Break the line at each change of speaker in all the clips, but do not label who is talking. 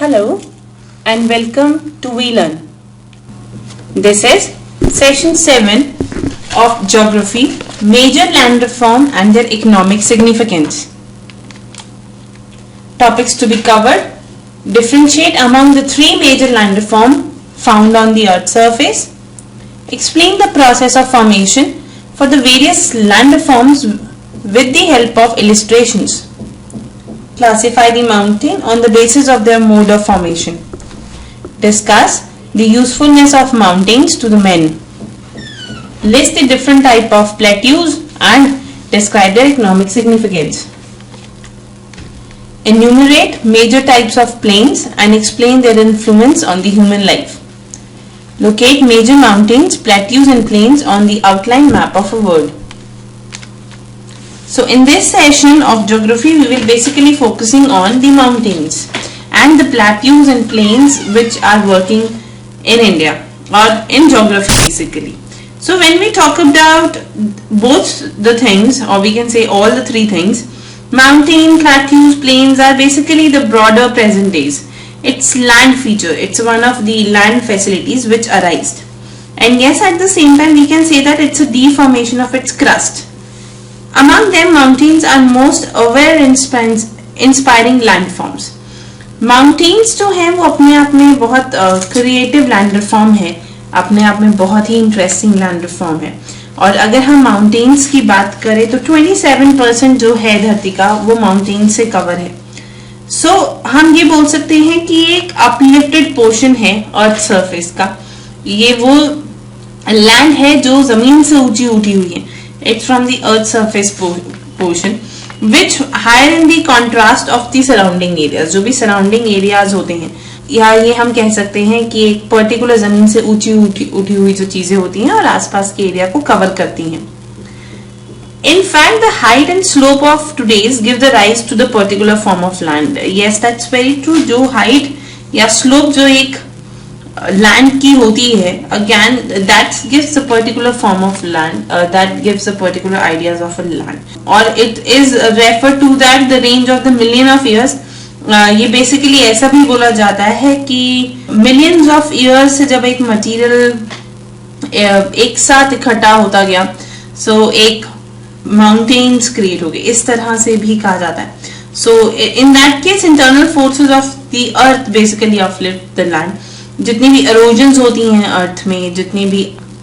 Hello and welcome to We Learn. This is session 7 of Geography, Major Land Reform and their Economic Significance. Topics to be covered: differentiate among the three major land reform found on the Earth's surface, explain the process of formation for the various land reforms with the help of illustrations. Classify the mountain on the basis of their mode of formation. Discuss the usefulness of mountains to the men. List the different type of plateaus and describe their economic significance. Enumerate major types of plains and explain their influence on the human life. Locate major mountains, plateaus and plains on the outline map of a world. So in this session of geography, we will basically focusing on the mountains and the plateaus and plains which are working in India or in geography basically. So when we talk about both the things, or we can say all the three things, mountain, plateaus, plains are basically the broader present days. It's land feature, it's one of the land facilities which arise. And yes, at the same time we can say that it's a deformation of its crust. Among them, mountains are most aware inspiring landforms. Mountains जो हैं वो अपने आप में बहुत creative land reform है, अपने आप में बहुत ही इंटरेस्टिंग लैंड रिफॉर्म है. और अगर हम माउंटेन्स की बात करें तो 27% जो है धरती का वो माउंटेन्स से कवर है. सो हम ये बोल सकते हैं कि एक अपलिफ्टेड पोर्शन है अर्थ सरफेस का. ये वो लैंड है जो जमीन से ऊंची उठी हुई है. It's from the earth surface portion which higher in the contrast of the surrounding areas. जो भी surrounding areas होते हैं, या ये हम कह सकते हैं कि एक पर्टिकुलर जमीन से ऊंची उठी हुई जो चीजें होती हैं और आसपास के एरिया को कवर करती हैं. In fact, the height and slope of today's give the rise to the particular form of land. Yes, that's very true. जो height या slope जो एक land की होती है, again that gives a particular form of land, that gives a particular ideas of a land, or it is referred to that the range of the million of years. ये basically ऐसा भी बोला जाता है कि millions of years से जब एक material एक साथ इकट्ठा होता गया, so एक mountains create हो गए, इस तरह से भी कहा जाता है. So in that case, internal forces of the earth basically uplift the land. जितनी भी erosions होती हैं अर्थ में, जितनी भी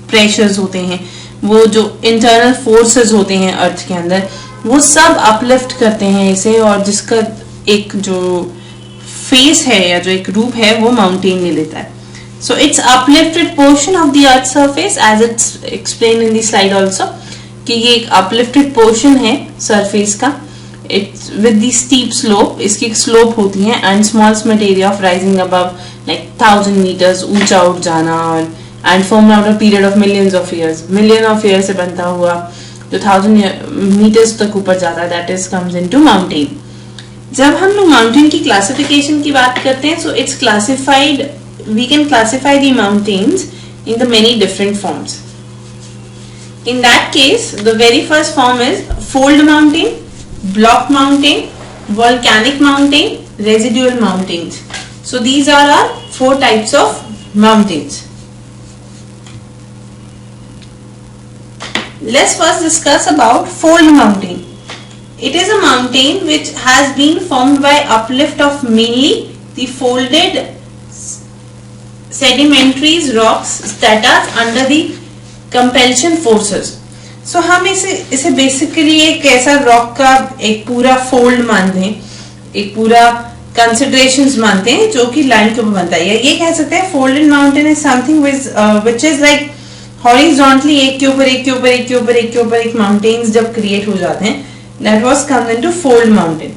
प्रेशर्स होते हैं, वो जो इंटरनल फोर्सेस होते हैं अर्थ के अंदर, वो सब अपलिफ्ट करते हैं इसे, और जिसका एक जो फेस है या जो एक रूप है वो माउंटेन ले लेता है. So it's uplifted portion of the earth surface as it's explain in the slide also, कि ये एक अपलिफ्टेड पोर्शन है सरफेस का. It's with the steep slope, इसकी स्लोप होती है, and small area of rising above like 1000 meters ऊंचा उठ जाना, और and formed out a period of millions of years, million of years से बनता हुआ जो 1000 meters तक ऊपर जाता है, that is comes into mountain. जब हम लोग माउंटेन की क्लासिफिकेशन की बात करते हैं, so it's classified, we can classify the mountains in the many different forms. In that case, the very first form is fold mountain, block mountain, volcanic mountain, residual mountains. So these are our four types of mountains. Let's first discuss about fold mountain. It is a mountain which has been formed by uplift of mainly the folded sedimentaries rocks strata under the compulsion forces. So हम इसे basically एक ऐसा rock का एक पूरा fold मानते हैं, एक पूरा कंसिडरेशंस मानते हैं जो कि लैंड के ऊपर बनता है. या ये कह सकते हैं folded mountain is something which is like horizontally, एक के ऊपर एक के ऊपर एक के ऊपर एक के ऊपर एक माउंटेन्स जब क्रिएट हो जाते हैं, that was comes into fold mountain.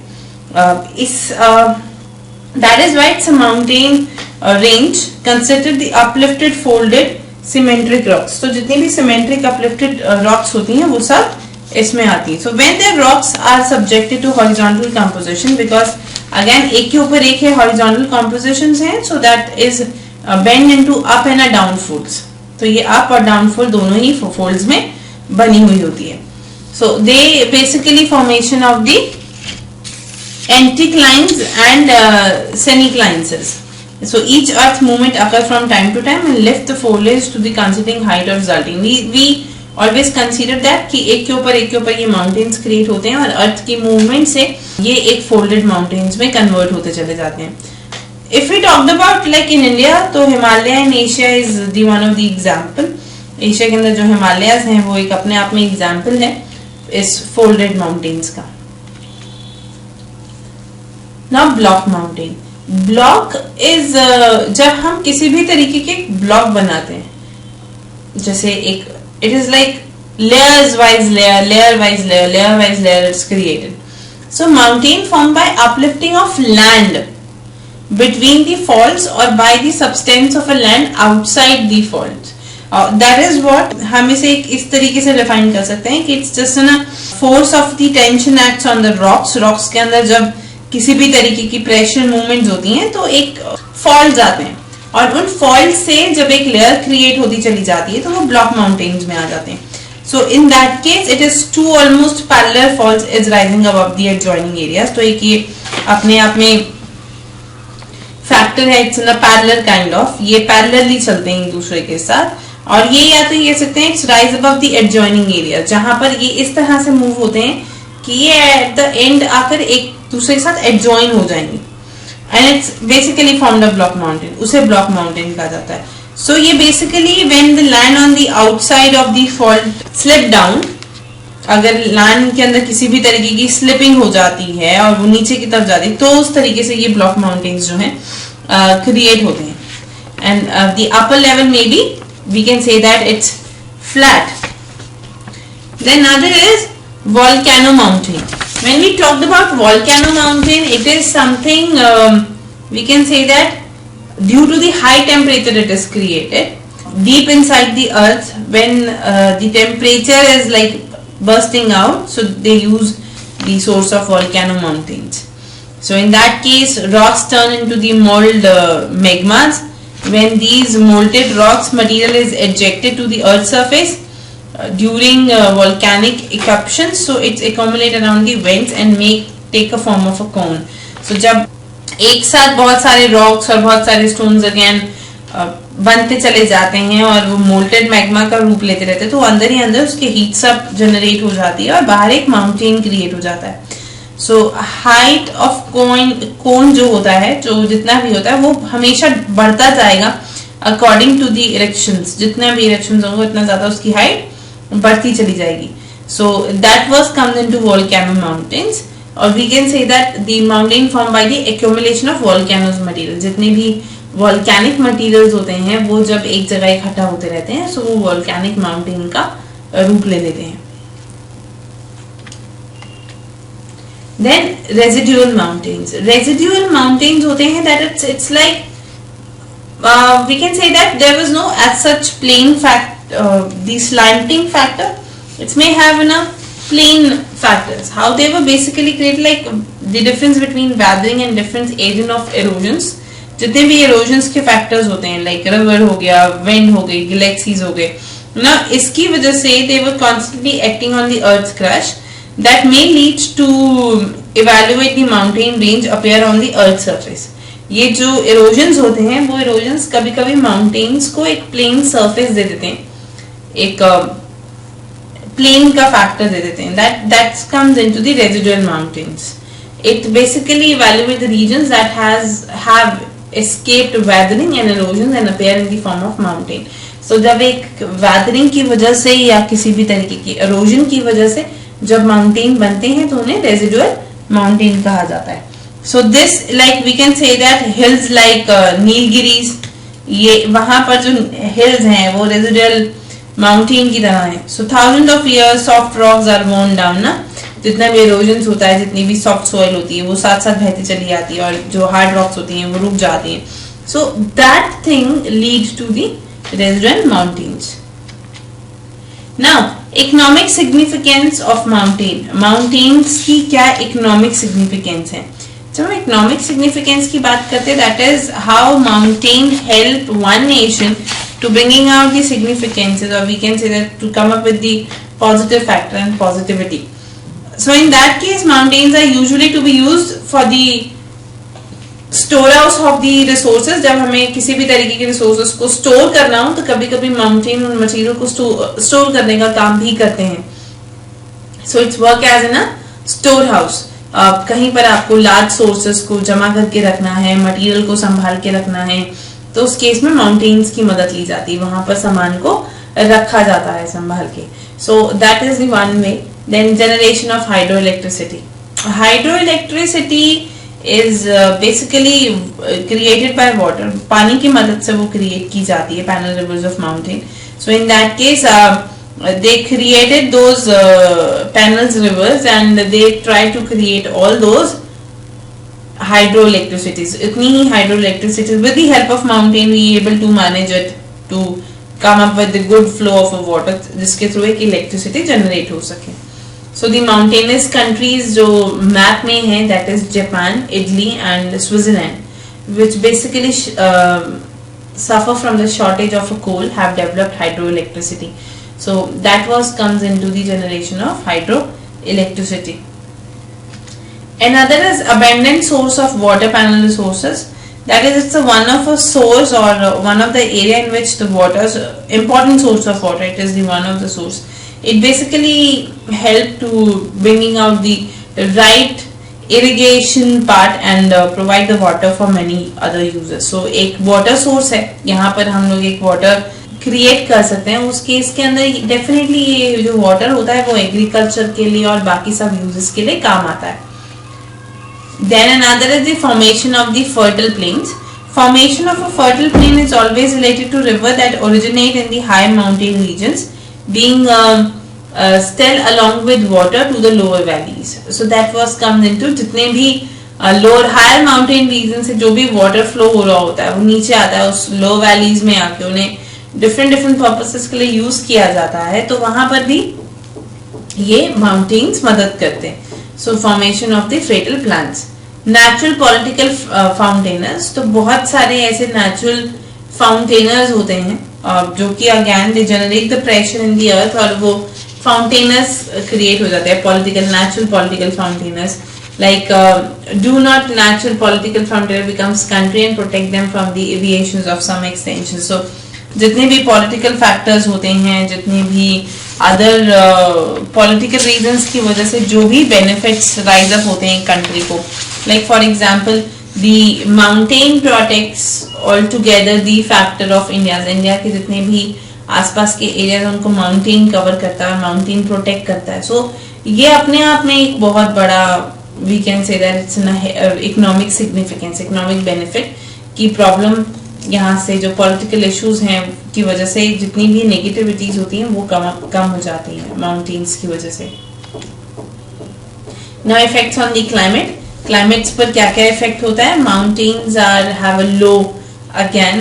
That is why it's a mountain range considered the uplifted folded symmetric rocks. तो जितनी भी सिमेट्रिक अपलिफ्टेड रॉक्स होती हैं वो सब इसमें आती है. So when there rocks are subjected to horizontal composition, because again एक के ऊपर एक है, हॉरिजॉन्टल कंपोजिशंस हैं, so that is bend into up and down folds. तो ये अप और डाउन फोल्ड दोनों ही फोल्ड्स में बनी हुई होती है. So they basically formation of the anticlines and synclines. So each earth movement occurs from time to time and lift the foliage to the corresponding height of resulting. We always consider that कि एक के ऊपर ये mountains create होते हैं और earth की movement से ये एक folded mountains में convert होते चले जाते हैं. If we talked about like in India, तो Himalaya in Asia is the one of the example. Asia के अंदर जो हिमालयाज हैं वो एक अपने आप में एग्जाम्पल है इस फोल्डेड माउंटेन्स का. Now block mountain. Block is जब हम किसी भी तरीके के ब्लॉक बनाते हैं, जैसे एक it is like layers wise layer, layer wise layer, layer wise layer is created. So mountain form bye uplifting of land between the faults or by the substance of a land outside the fault. That is what हम इसे इस तरीके से define कर सकते हैं कि it's just a force of the tension acts on the rocks. rocks के अंदर जब किसी भी तरीके की प्रेशर मूवमेंट्स होती हैं तो एक फॉल्ट आते हैं और उन फॉल्ट से जब एक लेयर क्रिएट होती चली जाती है तो वो ब्लॉक माउंटेन्स में आ जाते हैं. So in that case it is two almost parallel faults is rising above the adjoining areas. तो एक ये अपने आप में फैक्टर है, it's in a parallel kind of, ये पैरेलली चलते हैं एक दूसरे के साथ. और ये या तो ये सकते हैं it's rise above the adjoining area, जहां पर ये इस तरह से मूव होते हैं कि ये एट द एंड आकर एक दूसरे के साथ एडजॉइन हो जाएंगे and it's basically formed a block mountain. उसे ब्लॉक माउंटेन कहा जाता है. सो ये basically when the land on the outside of the fault slip down, अगर लैंड के अंदर किसी भी तरीके की स्लिपिंग हो जाती है और वो नीचे की तरफ जाती है तो उस तरीके से ये ब्लॉक माउंटेन्स जो हैं क्रिएट होते हैं. एंड द अपर लेवल में B we can say that it's flat. Then another is volcano mountain. When we talked about volcano mountain, it is something we can say that due to the high temperature it is created deep inside the earth when the temperature is like bursting out, so they use the source of volcano mountains. So in that case rocks turn into the mold magmas. When these molted rocks material is ejected to the earth surface during volcanic eruptions, so it's accumulate around the vents and take a form of a cone. So जब एक साथ बहुत सारे rocks और बहुत सारे stones again बनते चले जाते हैं और वो molted magma का रूप लेते रहते हैं तो अंदर ही अंदर उसकी heat सब generate हो जाती है और बाहर एक mountain create हो जाता है. सो हाइट ऑफ कोन जो होता है, जो जितना भी होता है वो हमेशा बढ़ता जाएगा अकॉर्डिंग टू द इरेक्शंस. जितना भी इरेक्शंस होंगे उतना ज्यादा उसकी हाइट बढ़ती चली जाएगी. So that was comes into volcano mountains. और we can say that the mountain form by the accumulation of volcanoes material. जितने भी वोल्केनिक मटेरियल्स होते हैं वो जब एक जगह इकट्ठा होते रहते हैं सो वो वोल्केनिक माउंटेन का रूप ले लेते हैं. Then residual mountains. Residual mountains होते हैं that it's like we can say that there was no as such plane fact the slanting factor. It may have plane factors. How they were basically created like the difference between weathering and different agent of erosions. जितने भी erosions के factors होते हैं like river हो गया, wind हो गई, galaxies हो गए ना, इसकी वजह से they were constantly acting on the earth's crust. That may lead to evaluate the mountain range appear on the earth surface. ये जो erosions होते हैं वो erosions कभी कभी mountains को एक plain surface दे देते हैं, एक plane का factor दे देते हैं. That comes into the residual mountains. It basically evaluates the regions that have escaped weathering and erosions and appear in the form of mountain. So जब एक weathering की वजह से या किसी भी तरीके की erosion की वजह से जब माउंटेन बनते हैं तो उन्हें रेजिडुअल माउंटेन कहा जाता है. So this like we can say that hills like Nilgiris, ये वहां पर जो हिल्स हैं वो रेजिडुअल माउंटेन की तरह है. So thousand of years soft rocks are worn down ना, जितना भी इरोजन होता है, जितनी भी सॉफ्ट सॉइल होती है वो साथ साथ बहती चली जाती है और जो हार्ड रॉक्स होती हैं वो रुक जाती हैं. So that thing leads to the residual mountains. Now economic significance of mountain. Mountains की क्या इकोनॉमिक सिग्निफिकेंस है? जब हम इकोनॉमिक सिग्निफिकेंस की बात करते हैं that is how mountain help one nation to bringing out the significances, और we can say that to come up with the positive factor and positivity. So in that case, mountains are usually to be used for the store house of the resources. जब हमें किसी भी तरीके के resources को store करना हो तो कभी कभी माउंटेन मटेरियल को स्टोर करने का काम भी करते हैं. So it's work as an a store house. कहीं पर आपको लार्ज सोर्सेज को जमा करके रखना है, मटेरियल को संभाल के रखना है, तो उस केस में माउंटेन्स की मदद ली जाती है, वहां पर सामान को रखा जाता है संभाल के. So that is the one way. Then generation of hydro electricity. Hydro electricity is basically created by water. पानी की मदद से वो create की जाती है, panel rivers of mountain. So in that case they created those panels rivers and they tried to create all those hydroelectricities. इतनी ही hydroelectricity with the help of mountain we able to manage it to come up with the good flow of a water जिसके through एक electricity generate हो सके. So the mountainous countries जो map में है that is Japan, Italy and Switzerland, which basically suffer from the shortage of a coal, have developed hydroelectricity. So that was comes into the generation of hydroelectricity. Another is abundant source of water panel resources. That is, it's one of a source or one of the area in which the water is important source of water. It is the one of the source. It basically help to bringing out the right irrigation part and provide the water for many other users. So एक water source है, यहाँ पर हम लोग एक water create कर सकते हैं. उस केस के अंदर definitely ये जो water होता है वो agriculture के लिए और बाकी सब uses के लिए काम आता है. Then another is the formation of the fertile plains. Formation of a fertile plain is always related to river that originate in the high mountain regions, being still along with water to the lower valleys. So that was comes into जितने भी lower higher mountain regions से जो भी water flow हो रहा होता है वो नीचे आता है उस low valleys में आके उन्हें different purposes के लिए use किया जाता है, तो वहां पर भी ये mountains मदद करते हैं. So formation of the fertile plants. Natural political fountainers. तो बहुत सारे ऐसे natural fountainers होते हैं जो कि again they generate the pressure in the earth और वो फाउंटेनर्स क्रिएट हो जाते हैं. Political natural political fountains like do not natural political fountain becomes country and protect them from the aviations of some extension. So जितने भी political factors होते हैं, जितने भी अदर पॉलिटिकल रीजंस की वजह से जो भी बेनिफिट्स राइज अप होते हैं कंट्री को, like for example the mountain protects altogether the factor of India. India के जितने भी आसपास के एरिया उनको माउंटेन कवर करता है, माउंटेन प्रोटेक्ट करता है. सो ये अपने आप में एक बहुत बड़ा we can say that it's an economic significance, economic benefit की प्रॉब्लम यहाँ से जो पॉलिटिकल इश्यूज हैं की वजह से जितनी भी नेगेटिविटीज होती हैं वो कम हो जाती हैं माउंटेन्स की वजह से. Now effects on the climate. Climates पर क्या क्या इफेक्ट होता है. Mountains are have a low again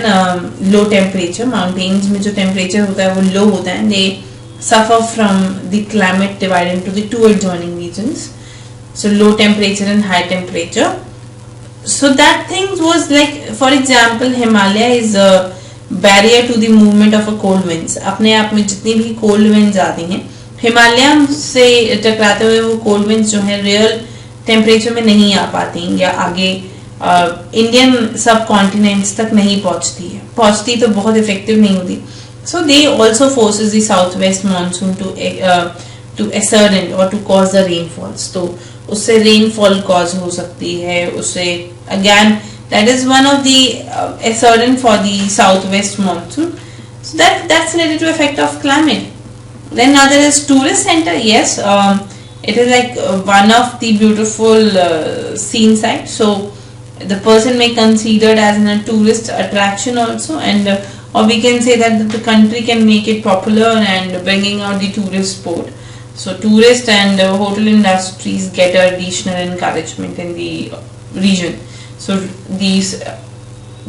low temperature. Mountains में जो टेम्परेचर होता है वो लो होता है. They suffer from the climate divided into the two adjoining regions. So low temperature and high temperature. So that things was like for example Himalaya is a barrier to the movement of a cold winds. अपने आप में जितनी भी cold winds आती हैं हिमालय से टकराते हुए वो कोल्ड विंड्स जो है रियल टेम्परेचर में नहीं आ पाती या आगे इंडियन सब कॉन्टिनेंट्स तक नहीं पहुंचती तो बहुत इफेक्टिव नहीं होती. So they also forces the south west monsoon to ascendant और टू कॉज द रेनफॉल्स. तो उससे रेनफॉल कॉज हो सकती है. उससे again that is one of the ascendant for the south west monsoon. So that's related to effect of climate. Then other is tourist centre. Yes, it is like one of the beautiful scene site, so the person may consider it as a tourist attraction also, and or we can say that the country can make it popular and bringing out the tourist sport. So tourist and hotel industries get additional encouragement in the region. So these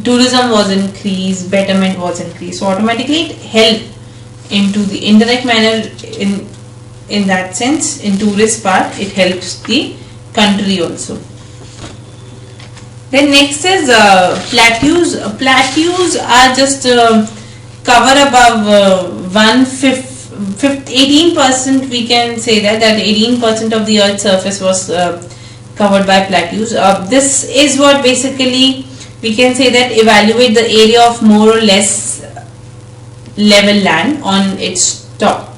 tourism was increased, betterment was increased, so automatically it helped into the indirect manner in that sense. In tourist part it helps the country also. Then next is plateaus. Plateaus are just cover above 1/5 18% we can say that 18% of the Earth's surface was covered by plateaus. This is what basically we can say that evaluate the area of more or less level land on its top.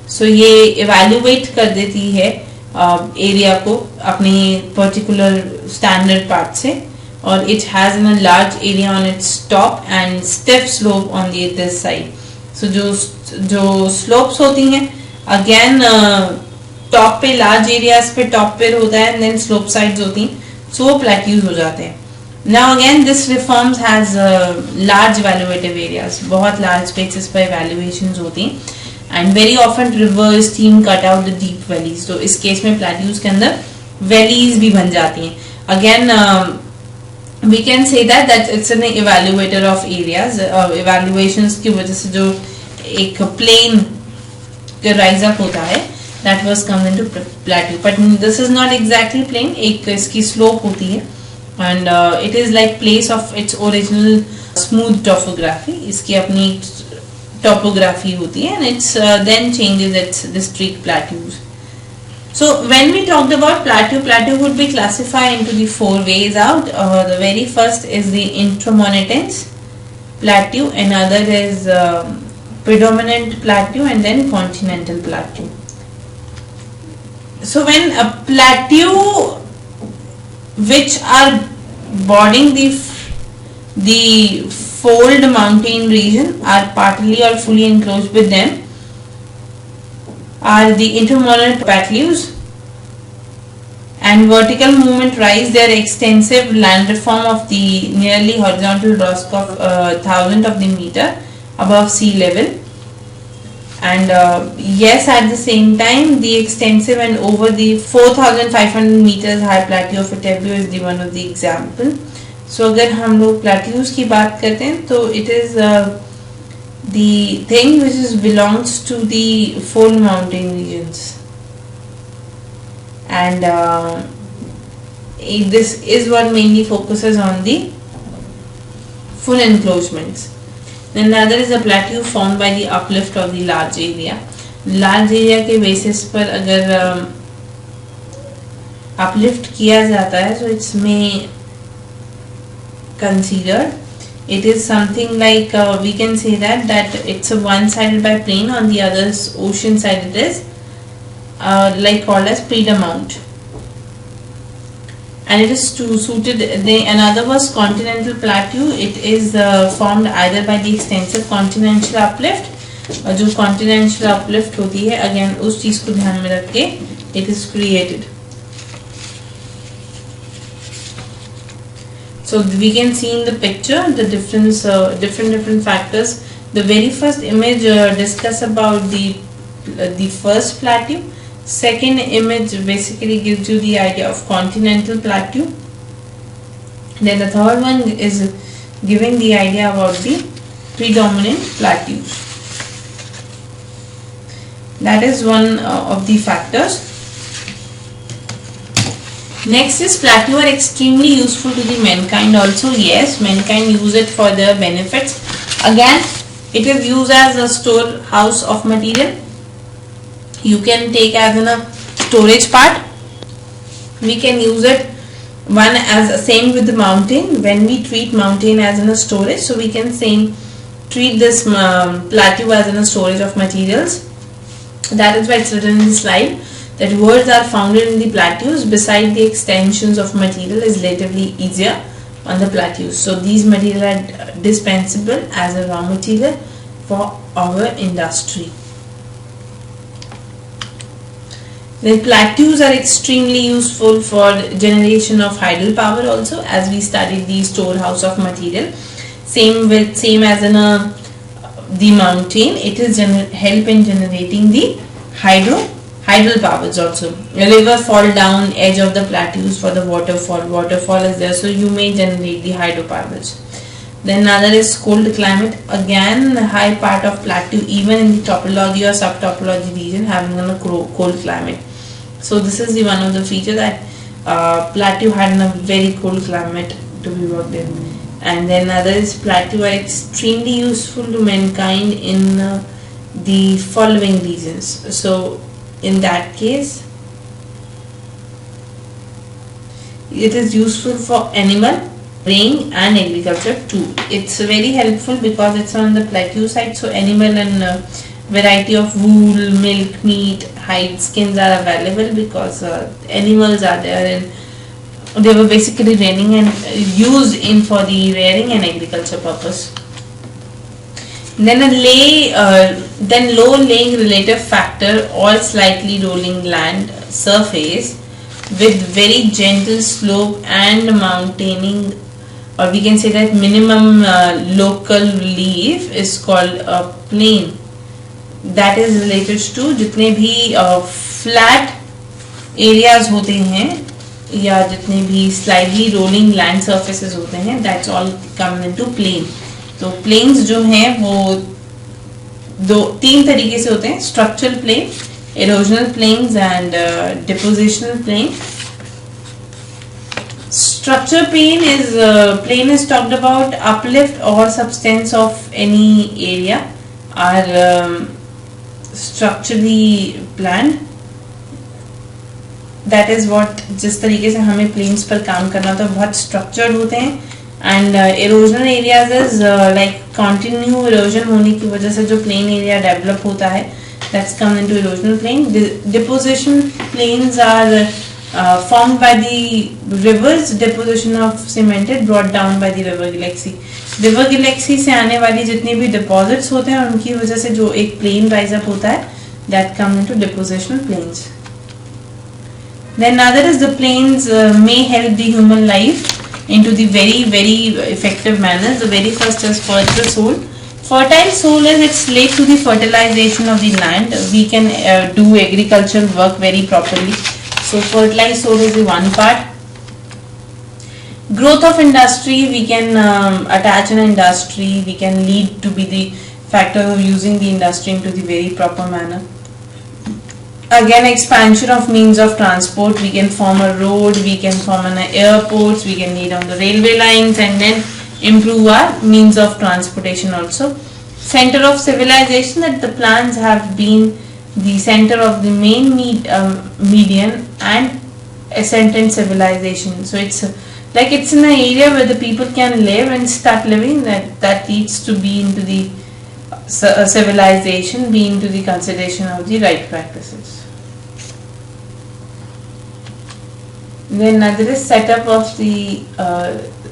So ये evaluate कर देती है area को अपने particular standard part से, और it has a large area on its top and steep slope on the other side. So जो slopes होती हैं again top पे large areas पे top पे होता है and then slope sides होती हैं, so वो plateaus हो जाते हैं. Now again this reforms has large evaluative areas, बहुत large spaces पर evaluations होती हैं, and very often river stream cut out the deep valleys. तो इस case में plateaus के अंदर valleys भी बन जाती हैं. Again we can say that it's an evaluator of areas. Evaluations की वजह से जो एक plane rise up होता है, that was come into plateau. But this is not exactly plain. एक इसकी slope होती है, and it is like place of its original smooth topography. इसकी अपनी topography होती है, and it's then changes its discrete plateaus. So when we talked about plateau would be classified into the four ways out. The very first is the intramontane plateau, another is predominant plateau, and then continental plateau. So when a plateau which are bordering the fold mountain region are partly or fully enclosed with them are the intermontane plateaus, and vertical movement rise their extensive land reform of the nearly horizontal rock of 1000 of the meter above sea level, and yes, at the same time the extensive and over the 4500 meters high plateau of Etebio is the one of the example. So अगर हम लोग plateaus की बात करते हैं तो it is the thing which belongs to the fold mountain regions, and this is what mainly focuses on the full enclosures. Then another is a plateau formed by the uplift of the large area. Large area के basis पर अगर uplift किया जाता है, so it's may considered. It is something like we can say that it's a one-sided by plain, on the other ocean side it is like called as predamount, and it is suited. Another was continental plateau. It is formed either by the extensive continental uplift, जो continental uplift होती है, again उस चीज को ध्यान में रख के it is created. So we can see in the picture the difference, different factors. The very first image discuss about the first plateau. Second image basically gives you the idea of continental plateau. Then the third one is giving the idea about the predominant plateaus. That is one of the factors. Next is plateau are extremely useful to the mankind also. Yes, mankind use it for their benefits. Again, it is used as a storehouse of material. You can take as in a storage part. We can use it one as same with the mountain. When we treat mountain as in a storage, so we can treat this plateau as in a storage of materials. That is why it's written in the slide that words are founded in the plateaus beside the extensions of material is relatively easier on the plateaus. So these materials are dispensable as a raw material for our industry. The plateaus are extremely useful for generation of hydel power also, as we studied the storehouse of material. Same as in the mountain, it is help in generating the hydel powers also. A river fall down edge of the plateaus for the waterfall. Waterfall is there, so you may generate the hydro powers. Then another is cold climate. Again, high part of plateau, even in the topology or subtopology region, having a cold climate. So this is the one of the feature that plateau had a very cold climate to be worked in. And then another is plateau are extremely useful to mankind in the following reasons. So in that case, it is useful for animal, rain and agriculture too. It's very helpful because it's on the plateau side, so animal and variety of wool, milk, meat, hide, skins are available because animals are there and they were basically raining and used in for the rearing and agriculture purpose. Then low laying relative factor or slightly rolling land surface with very gentle slope and mounting, or we can say that minimum local relief is called a plain. That is related to जितने भी flat areas होते हैं या जितने भी slightly rolling land surfaces होते हैं, that's all come into plain. तो plains जो हैं वो तीन तरीके से होते हैं: structural plain, erosional plains and depositional plain. Structure plain is talked about uplift or substance of any area are structurally planned. That is what, जिस तरीके से हमें plains पर काम करना होता है बहुत structured होते हैं. And erosional areas is like continue erosion होने की वजह से जो plain area develop होता है, that's come into erosional plain. Deposition plains are formed by the rivers, deposition of cemented brought down by the river galaxy. River galaxy से आने वाली जितनी भी deposits होते हैं उनकी वजह से जो एक plain rise up होता है, that come into depositional plains. Then another is the plains may help the human life into the very effective manner. The very first is fertile soil. Fertile soil is it's led to the fertilization of the land. We can do agricultural work very properly. So fertile soil is the one part. Growth of industry, we can attach an industry, we can lead to be the factor of using the industry into the very proper manner. Again, expansion of means of transport, we can form a road, we can form an airports, we can lead on the railway lines and then improve our means of transportation also. Center of civilization, that the plants have been the center of the main median and ascendant civilization. So it's like it's in an area where the people can live and start living, that leads to be into the civilization, be into the consideration of the right practices. Then another is setup of the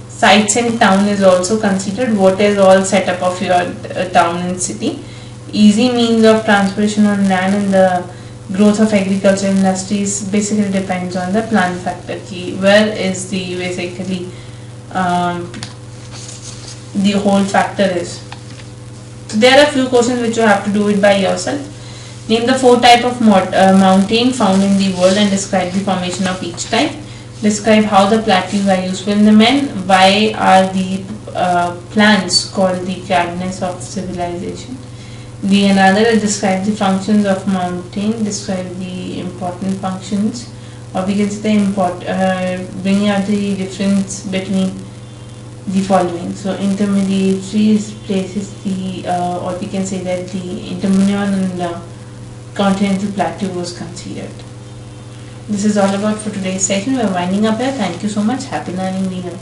sites in town is also considered. What is all setup of your town and city? Easy means of transportation on land and the growth of agriculture industries basically depends on the plant factor. Key where is the basically the whole factor is. So there are a few questions which you have to do it by yourself. Name the 4 types of mountain found in the world and describe the formation of each type. Describe how the plateaus are useful in the men. Why are the plants called the cadence of civilization? The another is describe the functions of mountain. Describe the important functions, or we can say bringing out the difference between the following. So intermediary places the or we can say that the intermediate and continental plateau was considered. This is all about for today's session. We are winding up here. Thank you so much. Happy learning, Neha.